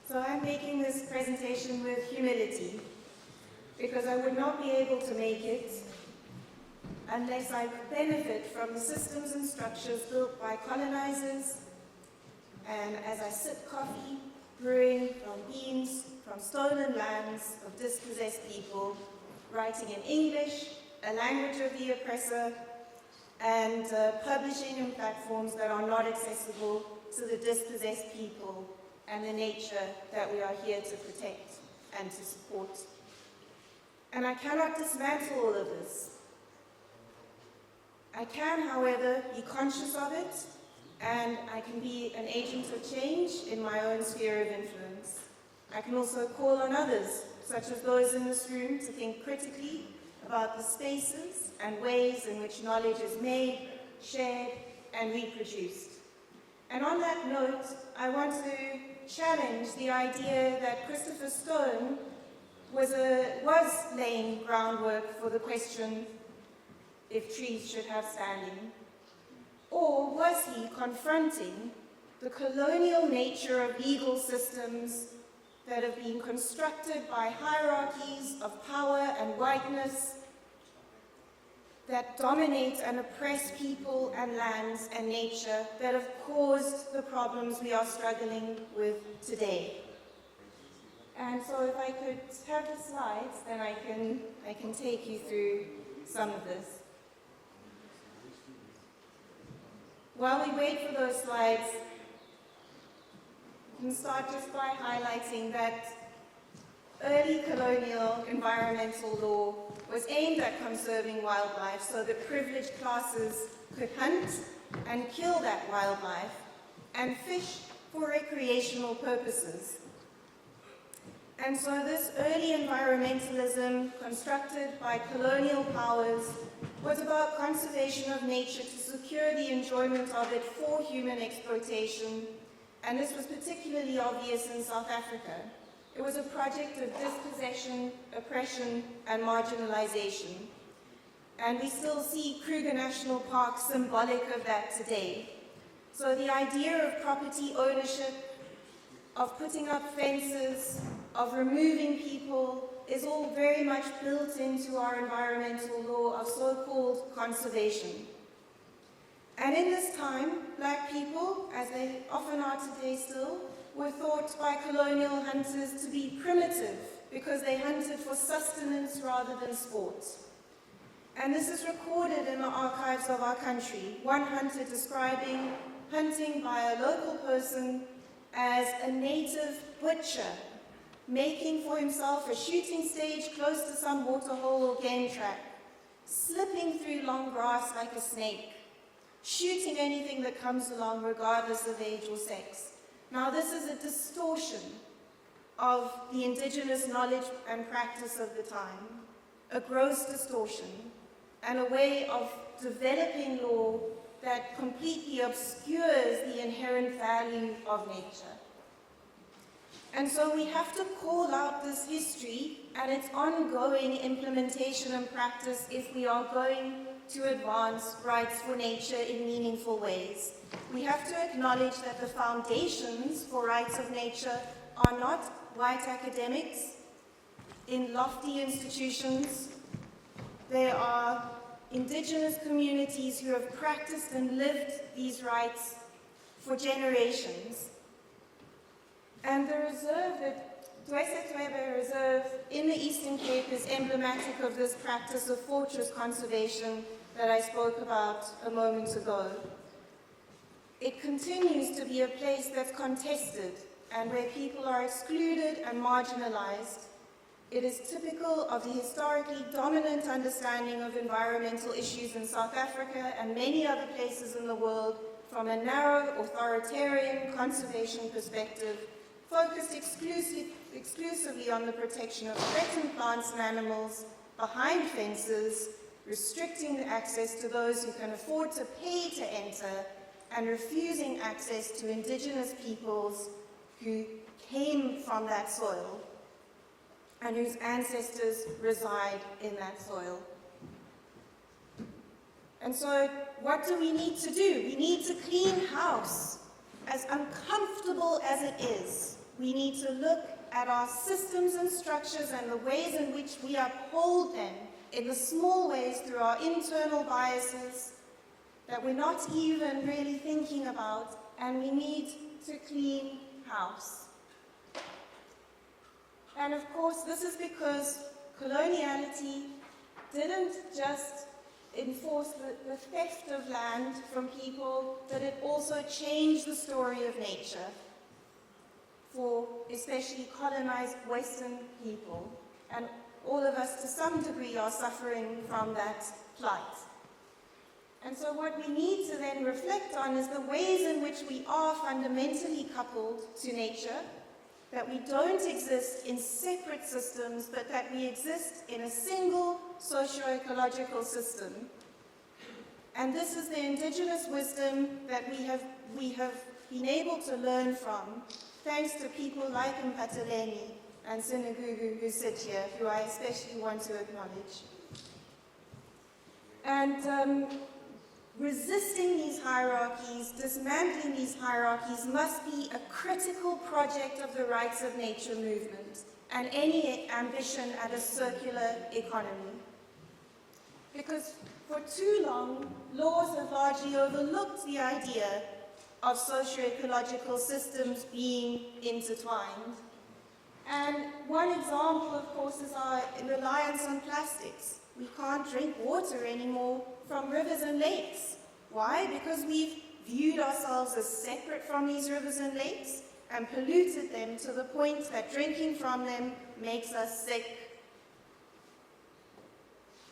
So I'm making this presentation with humility, because I would not be able to make it unless I benefit from the systems and structures built by colonizers, and as I sip coffee, brewing from beans, from stolen lands of dispossessed people, writing in English, a language of the oppressor, and publishing in platforms that are not accessible to the dispossessed people and the nature that we are here to protect and to support. And I cannot dismantle all of this. I can, however, be conscious of it, and I can be an agent of change in my own sphere of influence. I can also call on others, such as those in this room, to think critically about the spaces and ways in which knowledge is made, shared, and reproduced. And on that note, I want to challenge the idea that Christopher Stone was laying groundwork for the question if trees should have standing. Or was he confronting the colonial nature of legal systems that have been constructed by hierarchies of power and whiteness that dominate and oppress people and lands and nature that have caused the problems we are struggling with today? And so if I could have the slides, then I can take you through some of this. While we wait for those slides, we can start just by highlighting that early colonial environmental law was aimed at conserving wildlife so that privileged classes could hunt and kill that wildlife and fish for recreational purposes. And so this early environmentalism constructed by colonial powers was about conservation of nature to secure the enjoyment of it for human exploitation, and this was particularly obvious in South Africa. It was a project of dispossession, oppression, and marginalization. And we still see Kruger National Park symbolic of that today. So the idea of property ownership, of putting up fences, of removing people, is all very much built into our environmental law of so-called conservation. And in this time, black people, as they often are today still, were thought by colonial hunters to be primitive because they hunted for sustenance rather than sport. And this is recorded in the archives of our country, one hunter describing hunting by a local person as a native butcher, making for himself a shooting stage close to some waterhole or game track, slipping through long grass like a snake, shooting anything that comes along regardless of age or sex. Now this is a distortion of the indigenous knowledge and practice of the time, a gross distortion, and a way of developing law that completely obscures the inherent value of nature. And so we have to call out this history and its ongoing implementation and practice if we are going to advance rights for nature in meaningful ways. We have to acknowledge that the foundations for rights of nature are not white academics in lofty institutions. They are indigenous communities who have practiced and lived these rights for generations. And the reserve, the Dwese Reserve in the Eastern Cape is emblematic of this practice of fortress conservation that I spoke about a moment ago. It continues to be a place that's contested and where people are excluded and marginalized. It is typical of the historically dominant understanding of environmental issues in South Africa and many other places in the world from a narrow, authoritarian conservation perspective, focused exclusively on the protection of threatened plants and animals behind fences, restricting access to those who can afford to pay to enter, and refusing access to indigenous peoples who came from that soil and whose ancestors reside in that soil. And so, what do we need to do? We need to clean house. As uncomfortable as it is, we need to look at our systems and structures and the ways in which we uphold them in the small ways through our internal biases that we're not even really thinking about, and we need to clean house. And of course, this is because coloniality didn't just enforce the theft of land from people, but it also changed the story of nature for especially colonized Western people. And all of us, to some degree, are suffering from that plight. And so what we need to then reflect on is the ways in which we are fundamentally coupled to nature, that we don't exist in separate systems, but that we exist in a single socio-ecological system. And this is the indigenous wisdom that we have been able to learn from, thanks to people like Mpateleni and Sinagugu who sit here, who I especially want to acknowledge. And resisting these hierarchies, dismantling these hierarchies must be a critical project of the rights of nature movement and any ambition at a circular economy. Because for too long, laws have largely overlooked the idea of socio-ecological systems being intertwined. And one example, of course, is our reliance on plastics. We can't drink water anymore from rivers and lakes. Why? Because we've viewed ourselves as separate from these rivers and lakes and polluted them to the point that drinking from them makes us sick.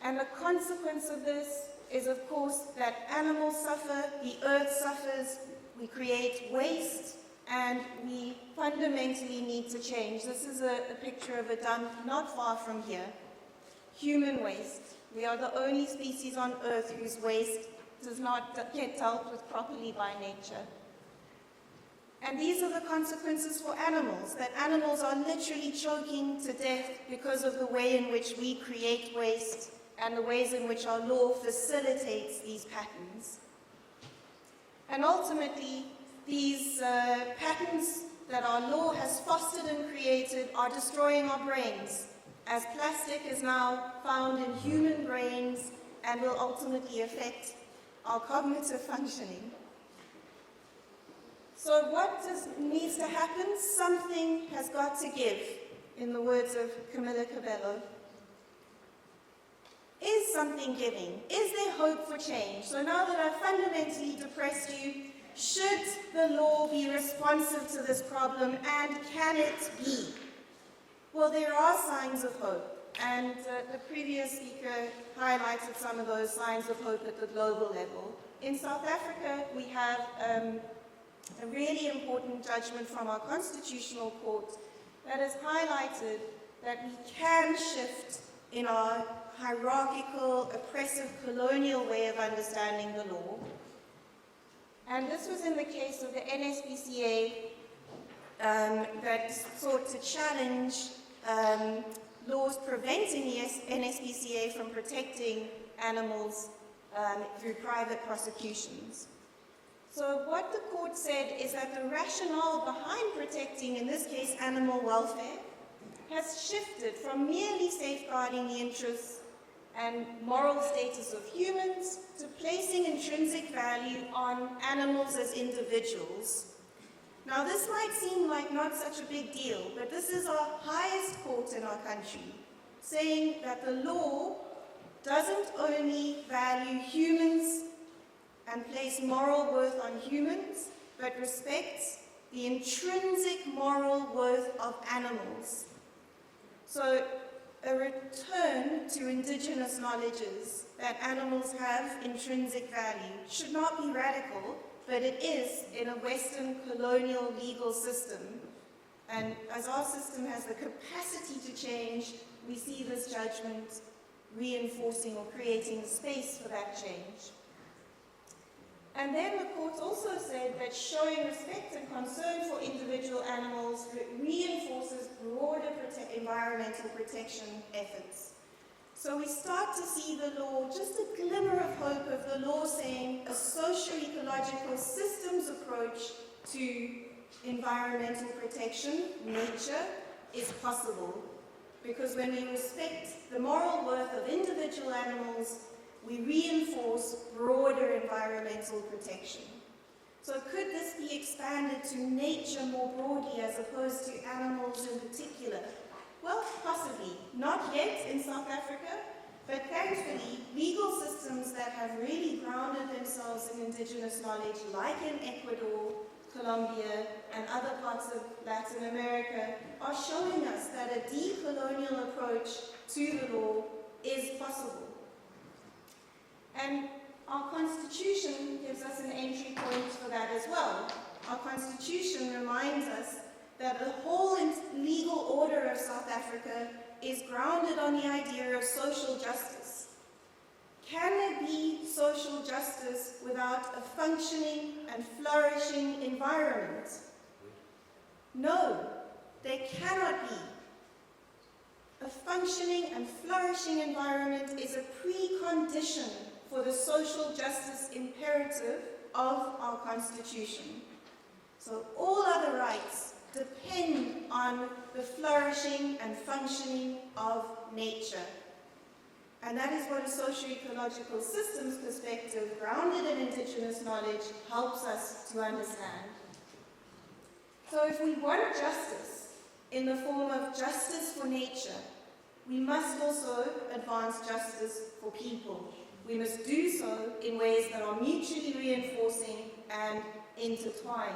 And the consequence of this is, of course, that animals suffer, the earth suffers, we create waste, and we fundamentally need to change. This is a picture of a dump not far from here. Human waste. We are the only species on Earth whose waste does not get dealt with properly by nature. And these are the consequences for animals, that animals are literally choking to death because of the way in which we create waste and the ways in which our law facilitates these patterns. And ultimately, these patterns that our law has fostered and created are destroying our brains, as plastic is now found in human brains and will ultimately affect our cognitive functioning. So what needs to happen? Something has got to give, in the words of Camilla Cabello. Is something giving? Is there hope for change? So now that I've fundamentally depressed you, should the law be responsive to this problem, and can it be? Well, there are signs of hope, and the previous speaker highlighted some of those signs of hope at the global level. In South Africa, we have a really important judgment from our constitutional court that has highlighted that we can shift in our hierarchical, oppressive, colonial way of understanding the law. And this was in the case of the NSPCA that sought to challenge laws preventing the NSPCA from protecting animals through private prosecutions. So what the court said is that the rationale behind protecting, in this case, animal welfare, has shifted from merely safeguarding the interests and moral status of humans to placing intrinsic value on animals as individuals. Now, this might seem like not such a big deal, but this is our highest court in our country, saying that the law doesn't only value humans and place moral worth on humans, but respects the intrinsic moral worth of animals. So, a return to indigenous knowledges that animals have intrinsic value should not be radical, but it is in a Western colonial legal system. And as our system has the capacity to change, we see this judgment reinforcing or creating space for that change. And then the court also said that showing respect and concern for individual animals reinforces broader environmental protection efforts. So we start to see the law, just a glimmer of hope of the law saying a socio-ecological systems approach to environmental protection, nature, is possible. Because when we respect the moral worth of individual animals, we reinforce broader environmental protection. So could this be expanded to nature more broadly as opposed to animals in particular? Well, possibly. Not yet in South Africa, but thankfully, legal systems that have really grounded themselves in indigenous knowledge, like in Ecuador, Colombia, and other parts of Latin America, are showing us that a decolonial approach to the law is possible. And our Constitution gives us an entry point for that as well. Our Constitution reminds us that the whole legal order of South Africa is grounded on the idea of social justice. Can there be social justice without a functioning and flourishing environment? No, there cannot be. A functioning and flourishing environment is a precondition for the social justice imperative of our Constitution. So all other rights depend on the flourishing and functioning of nature. And that is what a socio-ecological systems perspective grounded in indigenous knowledge helps us to understand. So if we want justice in the form of justice for nature, we must also advance justice for people. We must do so in ways that are mutually reinforcing and intertwined.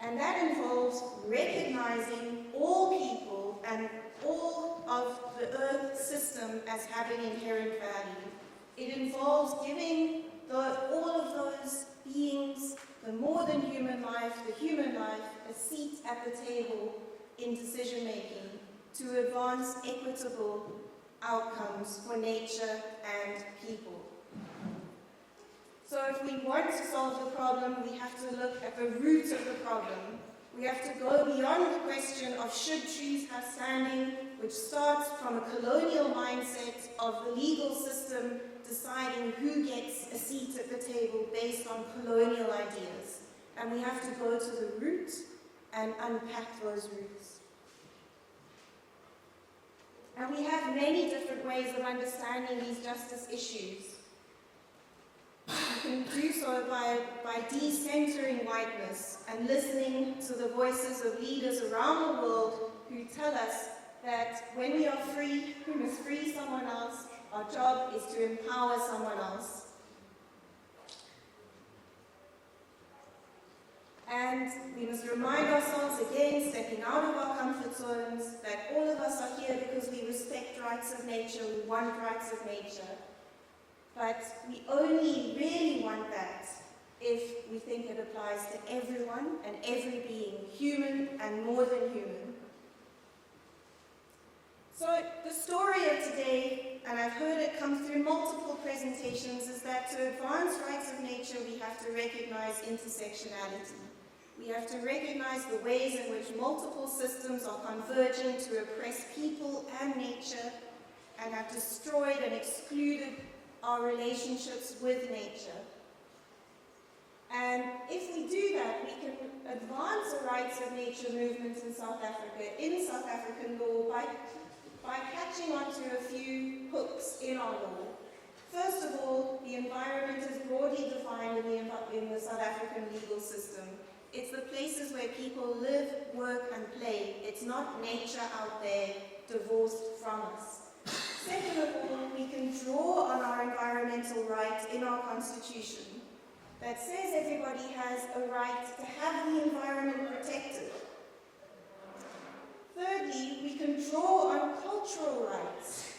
And that involves recognizing all people and all of the Earth system as having inherent value. It involves giving all of those beings, the more than human life, the human life, a seat at the table in decision making to advance equitable outcomes for nature and people. So if we want to solve the problem, we have to look at the root of the problem. We have to go beyond the question of should trees have standing, which starts from a colonial mindset of the legal system deciding who gets a seat at the table based on colonial ideas. And we have to go to the root and unpack those roots. And we have many different ways of understanding these justice issues. We can do so by decentering whiteness and listening to the voices of leaders around the world who tell us that when we are free, we must free someone else. Our job is to empower someone else. And we must remind ourselves again, stepping out of our comfort zones, that all of us are here because we respect rights of nature, we want rights of nature. But we only really want that if we think it applies to everyone and every being, human and more than human. So the story of today, and I've heard it come through multiple presentations, is that to advance rights of nature, we have to recognize intersectionality. We have to recognize the ways in which multiple systems are converging to oppress people and nature and have destroyed and excluded our relationships with nature. And if we do that, we can advance the rights of nature movement in South Africa, in South African law, by catching onto a few hooks in our law. First of all, the environment is broadly defined in the South African legal system. It's the places where people live, work, and play. It's not nature out there divorced from us. Second of all, we can draw on our environmental right in our Constitution that says everybody has a right to have the environment protected. Thirdly, we can draw on cultural rights,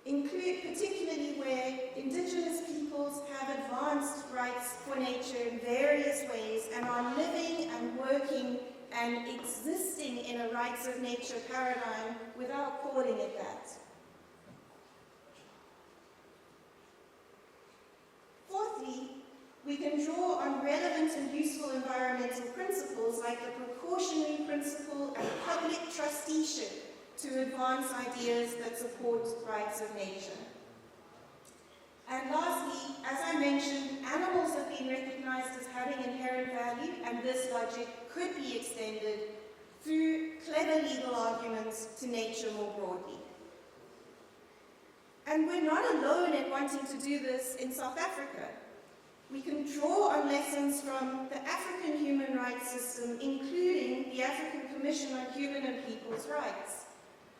particularly where indigenous peoples have advanced rights for nature in various ways and are living and working and existing in a rights of nature paradigm without calling it that. Fourthly, we can draw on relevant and useful environmental principles like the precautionary principle and public trusteeship to advance ideas that support rights of nature. And lastly, as I mentioned, animals have been recognized as having inherent value, and this logic could be extended through clever legal arguments to nature more broadly. And we're not alone in wanting to do this in South Africa. We can draw on lessons from the African human rights system, including the African Commission on Human and People's Rights.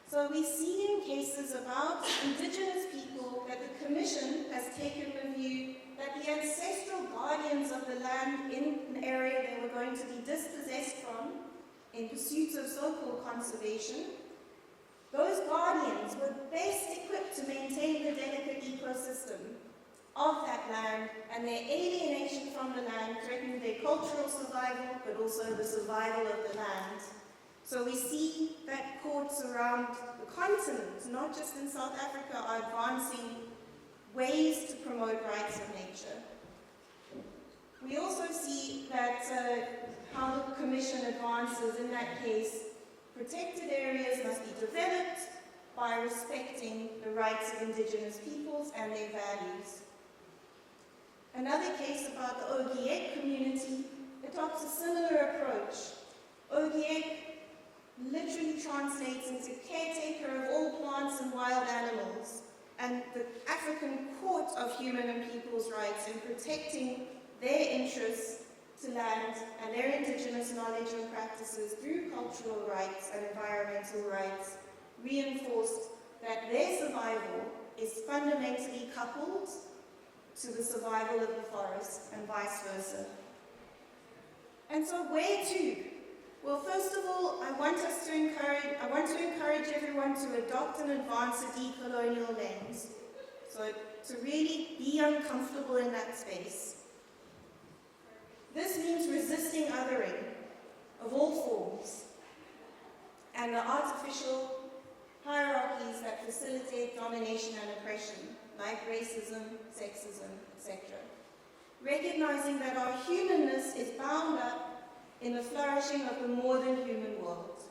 So we see in cases about indigenous people that the Commission has taken the view that the ancestral guardians of the land in an area they were going to be dispossessed from in pursuit of so-called conservation, those guardians were best equipped to maintain the delicate ecosystem of that land, and their alienation from the land threatened their cultural survival, but also the survival of the land. So we see that courts around the continent, not just in South Africa, are advancing ways to promote rights of nature. We also see that how the Commission advances in that case, protected areas must be developed by respecting the rights of indigenous peoples and their values. Another case about the Ogiek community adopts a similar approach. Ogiek literally translates into caretaker of all plants and wild animals, and the African Court of Human and People's Rights in protecting their interests to land and their indigenous knowledge and practices through cultural rights and environmental rights reinforced that their survival is fundamentally coupled to the survival of the forest and vice versa. And so where to? Well, first of all, I want to encourage everyone to adopt and advance a decolonial lens. So to really be uncomfortable in that space. This means resisting othering of all forms and the artificial hierarchies that facilitate domination and oppression, like racism, sexism, etc. Recognizing that our humanness is bound up in the flourishing of the more than human world.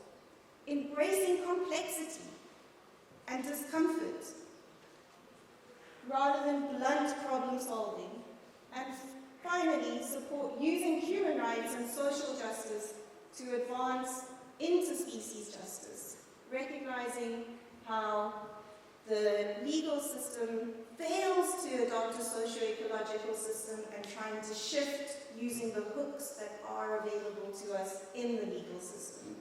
Embracing complexity and discomfort rather than blunt problem solving. And finally, support using human rights and social justice to advance into species justice, recognizing how the legal system fails to adopt a socio-ecological system and trying to shift using the hooks that are available to us in the legal system.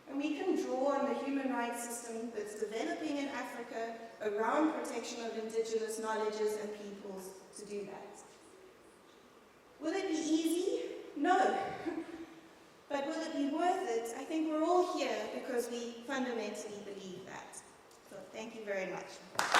And we can draw on the human rights system that's developing in Africa around protection of indigenous knowledges and peoples to do that. Will it be easy? No. But will it be worth it? I think we're all here because we fundamentally believe that. So thank you very much.